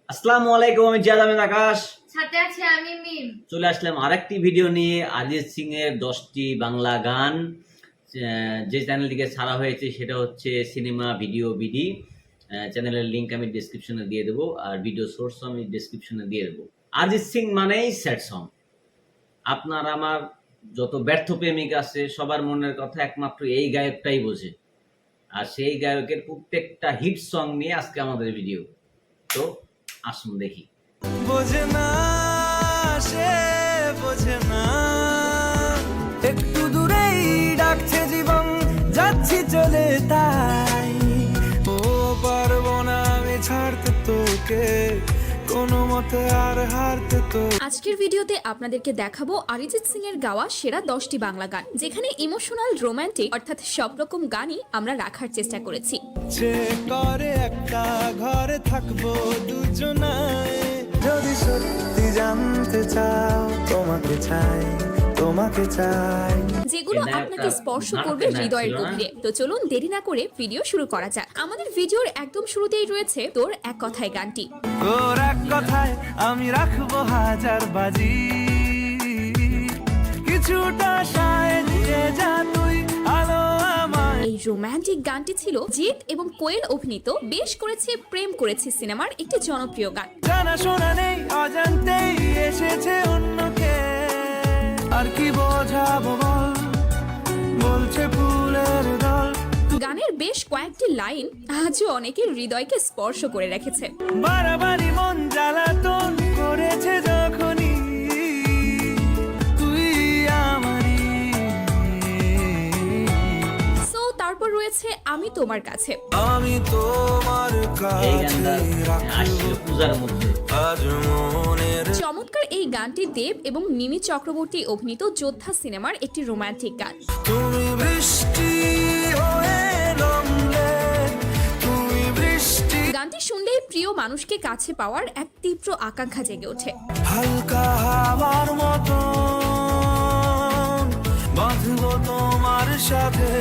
আসসালামু আলাইকুম, আমি জিয়াদ আহমেদ আকাশ। সাথে আছে আমি মিম। চলে আসলাম আরেকটি ভিডিও নিয়ে। অরিজিৎ সিং এর 10টি বাংলা গান যে চ্যানেল থেকে ছাড়া হয়েছে সেটা হচ্ছে সিনেমা ভিডিও বিডি। চ্যানেলের লিংক আমি ডেসক্রিপশনে দিয়ে দেবো, আর ভিডিও সোর্স আমি ডেসক্রিপশনে দিয়ে দেবো। অরিজিৎ সিং মানেই স্যাড সং। আপনার আমার যত ব্যর্থ প্রেমিক আছে সবার মনের কথা একমাত্র এই গায়কটাই বোঝে, আর সেই গায়কের প্রত্যেকটা হিট সং নিয়ে আজকে আমাদের ভিডিও। তো আসুন দেখি। বোঝে না, সে বোঝে না, একটু দূরেই ডাকছে জীবন, যাচ্ছি চলে তাই। ও পারবো না আমি ছাড়তে তোকে, কোনো মতে আর হারতে তো। আজকের ভিডিওতে আপনাদেরকে দেখাবো অরিজিৎ সিং এর গাওয়া সেরা 10টি বাংলা গান, যেখানে ইমোশনাল, রোমান্টিক অর্থাৎ সব রকম গানই আমরা রাখার চেষ্টা করেছি। যে করে একটা ঘরে থাকবো দুজনায়, যদি সত্যি জানতে চাও তোমাকে চাই, তোমাকে চাই, যেগুলো আপনাকে স্পর্শ করবে হৃদয়ের গভীরে। তো চলুন দেরি না করে ভিডিও শুরু করা যাক। আমাদের ভিডিওর একদম শুরুতেই রয়েছে তোর এক কথায় গানটি। তোর এক কথায় আমি রাখবো হাজার বাজি, কিছুটা সায় দিয়ে যা তুই আলো আমার। এই রোমান্টিক গানটি ছিল জিৎ এবং কোয়েল অভিনীত বেশ করেছে প্রেম করেছে সিনেমার একটি জনপ্রিয় গান। জানা শোনা নেই, অজান্তেই এসেছে অন্যকে, আর কি বোঝাবো বল, বলছে ফুলের দল। গানের বেশ কয়েকটি লাইন আজও অনেকের হৃদয়কে স্পর্শ করে রেখেছে। বাড়াবাড়ি মন জ্বালাতন করেছে যখনই তুই আমারই। সো তারপর রয়েছে আমি তোমার কাছে। আমি তোমার এই কাছে গানটা আসছিল পূজার মধ্যে। আজ মনের চমৎকার এই গানটি দেব এবং মিমি চক্রবর্তী অভিনীত যোদ্ধা সিনেমার একটি রোমান্টিক গান। তুমি বৃষ্টি হয়ে নামলে, তুমি বৃষ্টি। গানটি শুনলেই প্রিয় মানুষকে কাছে পাওয়ার এক তীব্র আকাঙ্ক্ষা জেগে ওঠে। হালকা হাওয়ার মতো বাঁধবো তোমার সাথে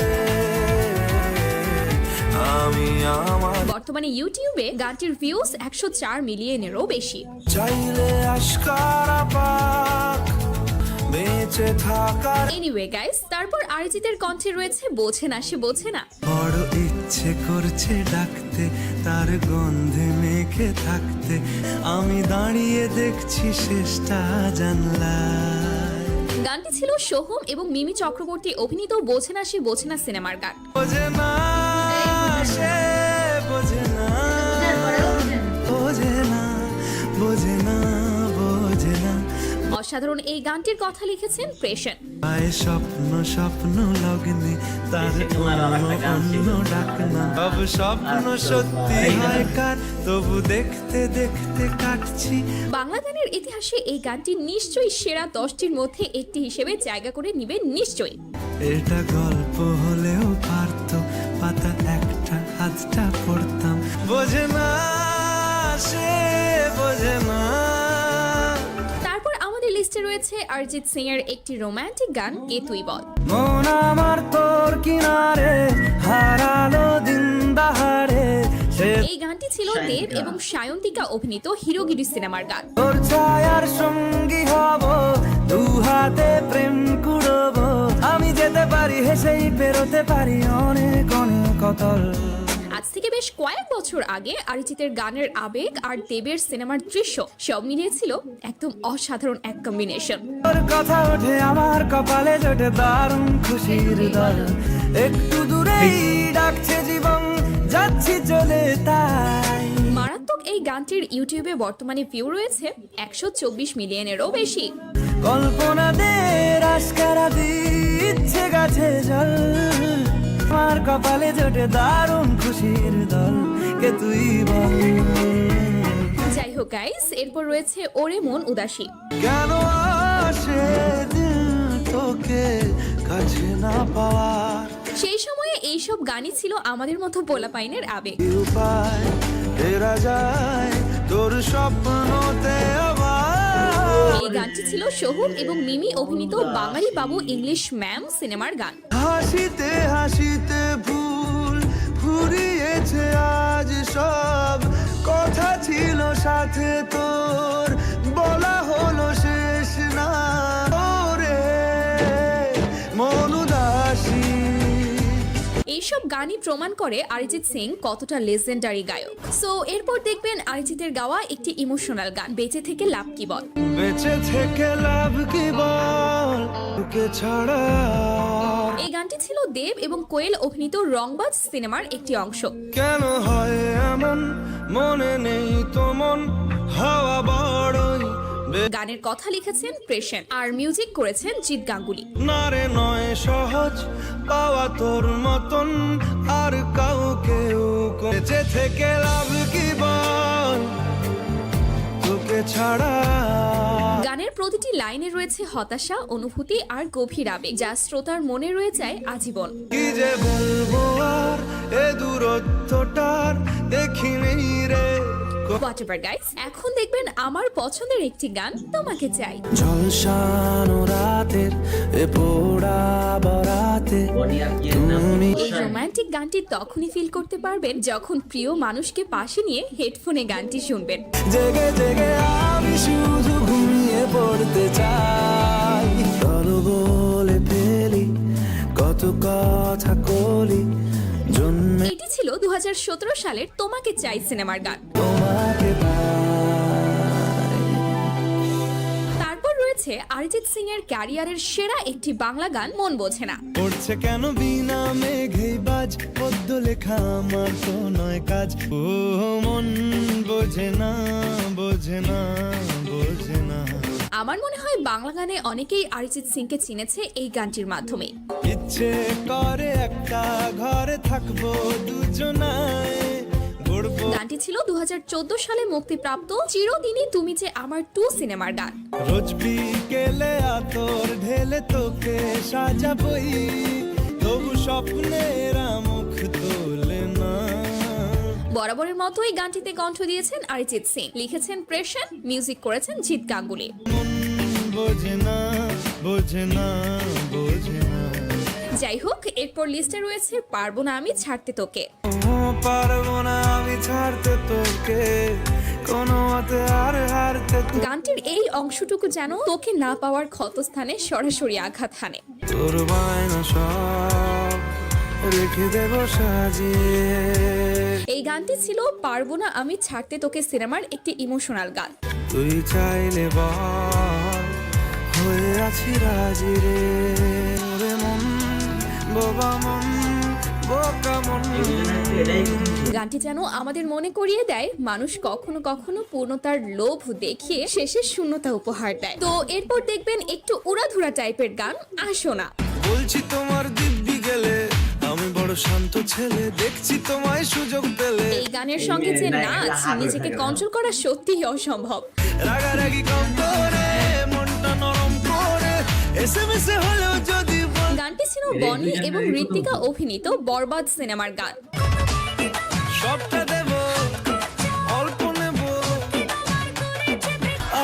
আমি আমার। বর্তমানে ইউটিউবে গানটির ভিউজ 104 মিলিয়নেরও বেশি। চাইলে আশকারা পাক বেঁচে থাকার। এনিওয়ে গাইস, তারপর অরিজিতের কণ্ঠে রয়েছে বোঝে না সে বোঝে না। বড় ইচ্ছে করছে ডাকতে, তার গন্ধে মেখে থাকতে, আমি দাঁড়িয়ে দেখছি শেষটা জানলায়। গানটি ছিল সোহম এবং মিমি চক্রবর্তী অভিনীত বোঝে না সে বোঝে না সিনেমার গান। বোঝে না, সে বোঝে না, বোঝে না, বোঝে না, বোঝে না। অসাধারণ এই গানটির কথা লিখেছেন প্রেষণ। আয় স্বপ্ন স্বপ্ন লগ্নে, তার অন্য ডাক না, সব স্বপ্ন সত্যি হয় কার, তবু দেখতে দেখতে কাটছি। বাংলা গানের ইতিহাসে এই গানটি নিশ্চয়ই সেরা 10টির মধ্যে একটি হিসেবে জায়গা করে নিবে নিশ্চয়ই। এটা গল্প হলেও পারতো, পাতা একটা হাতটা পড়তাম। বোঝে না, সে বোঝে না। তারপর আমাদের লিস্টে রয়েছে অরিজিৎ সিং এর একটি রোমান্টিক গান কে তুই বল। মন আমার তোর কিনারে হারালো দিন দাহারে, সে এই গানটি ছিল দেব এবং সায়ন্তিকা অভিনীত হিরোগিরি সিনেমার গান। তোর ছায়ার সঙ্গী হব, দু হাতে প্রেম কুড়বো, আমি যেতে পারি হেসেই পেরোতে পারি অনেক অনেক অতল। আজ থেকে বেশ কয়েক বছর আগে অরিজিতের গানের আবেগ আর দেবের সিনেমার দৃশ্য সব মিলিয়েছিল একদম অসাধারণ এক কম্বিনেশন। তোর কথা ওঠে আমার কপালে, জোটে দারুণ খুশির দল, একটু দূরেই ডাকছে জীবন, যাচ্ছি চলে তাই। মারাত্মক এই গানটির ইউটিউবে বর্তমানে ভিউ রয়েছে 124 মিলিয়নেরও বেশি। কল্পনা দে আশকারা দিচ্ছে গাছে জল, আমার কপালে জোটে দারুণ খুশির দল, কে তুই বল। যাই হোক গাইস, এরপর রয়েছে ওরে মন উদাসী। কেন আসে দিল তোকে কাছে না পাওয়ার, সেই সময়ে এইসব গানই ছিল আমাদের মতো পোলাপাইনের আবেগ। কি উপায় ফেরা যায় তোর স্বপ্নতে আবার। এই গানটি ছিল সোহম এবং মিমি অভিনীত বাঙালি বাবু ইংলিশ ম্যাম সিনেমার গান। হাসিতে হাসিতে ভুল ফুরিয়েছে আজ সব, কথা ছিল সাথে তোর, বলা হলো শেষ না ওরে মন উদাসী। এইসব গানই প্রমাণ করে অরিজিৎ সিং কতটা লেজেন্ডারি গায়ক। সো এরপর দেখবেন অরিজিতের গাওয়া একটি ইমোশনাল গান, বেঁচে থেকে লাভ কি বল। বেঁচে থেকে লাভ কি বল তোকে ছাড়া। এই গানটি ছিল দেব এবং কোয়েল অভিনীত রংবাজ সিনেমার একটি অংশ। কেন হয় এমন মনে নেই তো মন হাওয়া বড়ই গানের কথা লিখেছেন প্রেষণ আর মিউজিক করেছেন জিৎ গাঙ্গুলি। নারে নয় সহজ পাওয়া তোর মতন আর কাউকে বেঁচে থেকে লাভ কি বল তোকে ছাড়া। গানের প্রতিটি লাইনে রয়েছে হতাশা, অনুভূতি আর গভীর আবেগ, যা শ্রোতার মনে রয়ে যায় আজীবন। কি যে বলবো আর এ দূরত্বটার দেখি নেই রে। হোয়াটএভার গাইস, এখন দেখবেন আমার পছন্দের একটি গান, তোমাকে চাই। ঝলসানো রাতের এ পোড়া বরাতে বডি আর কি এর নাম? এই রোমান্টিক গানটি তখনই ফিল করতে পারবেন যখন প্রিয় মানুষকে পাশে নিয়ে হেডফোনে গানটি শুনবেন। জেগে জেগে আমি শুধু ঘুমিয়ে পড়তে চাই, চল বলে ফেলি কত কথা কলি জন্মে এটি ছিল 2017 সালের তোমাকে চাই সিনেমার গান। তোমাকে তারপর রয়েছে অরিজিৎ সিং এর ক্যারিয়ারের সেরা একটি বাংলা গান, মন বোঝে না। পড়ছে কেন বিনা মেঘেই বাজ, পদ্য লেখা আমার তো নয় কাজ। ও মন বোঝে না বোঝে না বোঝে না। আমার মনে হয় বাংলা গানে অনেকেই অরিজিৎ সিংকে চিনেছে এই গানটির মাধ্যমে। ইচ্ছে করে একটা ঘরে থাকবো দুজনায় গড়বো। গানটি ছিল 2014 সালে মুক্তিপ্রাপ্ত চিরদিনই তুমি যে আমার 2 সিনেমার গান। রোজ বিকেলে আতর ঢেলে তোকে সাজাবই, তবু স্বপ্নের মুখ তোলে না। বরাবরের মতো এই গানটিতে কণ্ঠ দিয়েছেন অরিজিৎ সিং, লিখেছেন প্রেষণ, মিউজিক করেছেন জিৎ গাঙ্গুলি। মন বোঝে না বোঝে না বোঝে না। যাই হোক, এরপর লিস্টে রয়েছে পারবো না আমি ছাড়তে তোকে। ও পারবো না আমি ছাড়তে তোকে কোনো মতে আর হারতে। গানটির এই অংশটুকু যেন তোকে না পাওয়ার ক্ষতস্থানে সরাসরি আঘাত হানে। তোর বায়না সব রেখে দেব সাজিয়ে। এই গানটি ছিল পারবো না আমি ছাড়তে তোকে সিনেমার একটি ইমোশনাল গান। তুই চাইলে বল হয়ে আছি রাজি রে, ওরে মন বোবা মন বোকা মন। গানটি যেন আমাদের মনে করিয়ে দেয় মানুষ কখনো কখনো পূর্ণতার লোভ দেখিয়ে শেষে শূন্যতা উপহার দেয়। তো এরপর দেখবেন একটু উড়াধুরা টাইপের গান, আসো না। বলছি তোমার দিব্যি গেলে আমি বড় শান্ত ছেলে, দেখছি তোমায় সুযোগ পেলে। এই গানের সঙ্গে যে নাচ, নিজেকে কন্ট্রোল করা সত্যিই অসম্ভব। রাগারাগি কম করে মনটা নরম করে এসএমএস হলেও যদি বল। গানটি ছিল বনি এবং ঋতিকা অভিনীত বরবাদ সিনেমার গান। সবটা দেব অল্প নেব,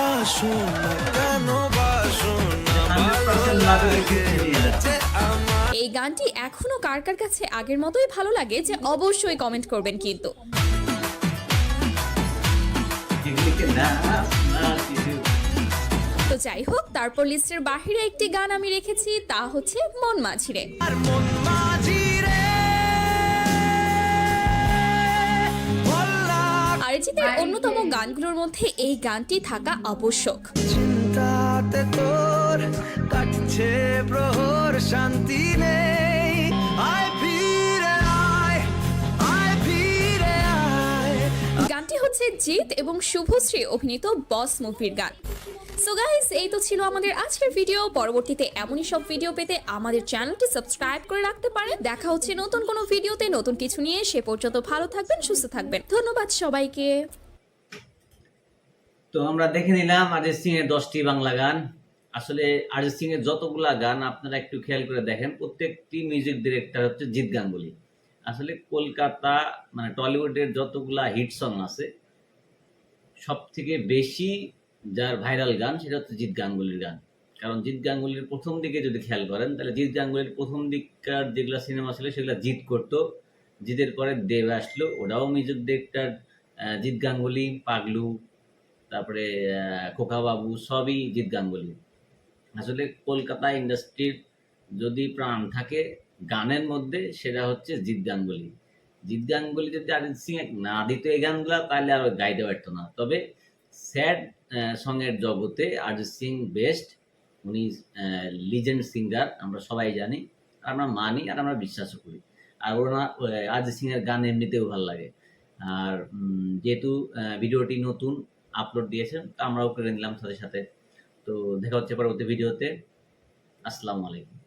আসো না কেন বাসো না ভালো লাগে যে আমার। এই গানটি এখনো কার কার কাছে আগের মতোই ভালো লাগে যে অবশ্যই কমেন্ট করবেন কিন্তু। তো যাই হোক, তারপর লিস্টের বাহিরে একটি গান আমি রেখেছি, তা হচ্ছে মন মাঝিরে। আর মন মাঝি রে ভোলা অরিজিতের অন্যতম গানগুলোর মধ্যে এই গানটি থাকা আবশ্যক। চিন্তাতে তোর কাটছে প্রহর শান্তি নেই, আয় ফিরে আয় আয় ফিরে আয়। গানটি হচ্ছে জিৎ এবং শুভশ্রী অভিনীত বস মুভির গান। সো গাইস, এই তো ছিল আমাদের আজকের ভিডিও। পরবর্তীতে এমনই সব ভিডিও পেতে আমাদের চ্যানেলটি সাবস্ক্রাইব করে রাখতে পারেন। দেখা হচ্ছে নতুন কোনো ভিডিওতে নতুন কিছু নিয়ে। সে পর্যন্ত ভালো থাকবেন, সুস্থ থাকবেন। ধন্যবাদ সবাইকে। তো আমরা দেখে নিলাম অরিজিৎ সিং এর 10টি বাংলা গান। আসলে অরিজিৎ সিং এর যতগুলা গান আপনারা একটু খেয়াল করে দেখেন, প্রত্যেকটি মিউজিক ডিরেক্টর হচ্ছে জিৎ গাঙ্গুলি। আসলে কলকাতা মানে টলিউডের যতগুলা হিট সং আছে সব থেকে বেশি যার ভাইরাল গান সেটা হচ্ছে জিৎ গাঙ্গুলির গান। কারণ জিৎ গাঙ্গুলির প্রথম দিকে যদি খেয়াল করেন তাহলে জিৎ গাঙ্গুলির প্রথম দিককার যেগুলো সিনেমা ছিল সেগুলো জিৎ করতো, জিতের পরে দেব আসলো, ওটাও মিউজিক ডিরেক্টর জিৎ গাঙ্গুলি, পাগলু, তারপরে খোকা বাবু, সবই জিৎ গাঙ্গুলি। আসলে কলকাতা ইন্ডাস্ট্রির যদি প্রাণ থাকে গানের মধ্যে, সেটা হচ্ছে জিৎ গাঙ্গুলি। জিৎ গাঙ্গুলি যদি অরিজিৎ সিং না দিত এই গানগুলা, তাহলে আর গাইতে পারতো না। তবে স্যাড সঙের জগতে অরিজিৎ সিং বেস্ট। উনি লিজেন্ড সিঙ্গার, আমরা সবাই জানি, আর আমরা মানি, আর আমরা বিশ্বাসও করি। আর ওনার অরিজিৎ সিং এর গান এমনিতেও ভালো লাগে। আর যেহেতু ভিডিওটি নতুন আপলোড দিয়েছেন, তো আমরাও করে নিলাম সাথে সাথে। তো দেখা হচ্ছে পরবর্তী ভিডিওতে। আসসালামু আলাইকুম।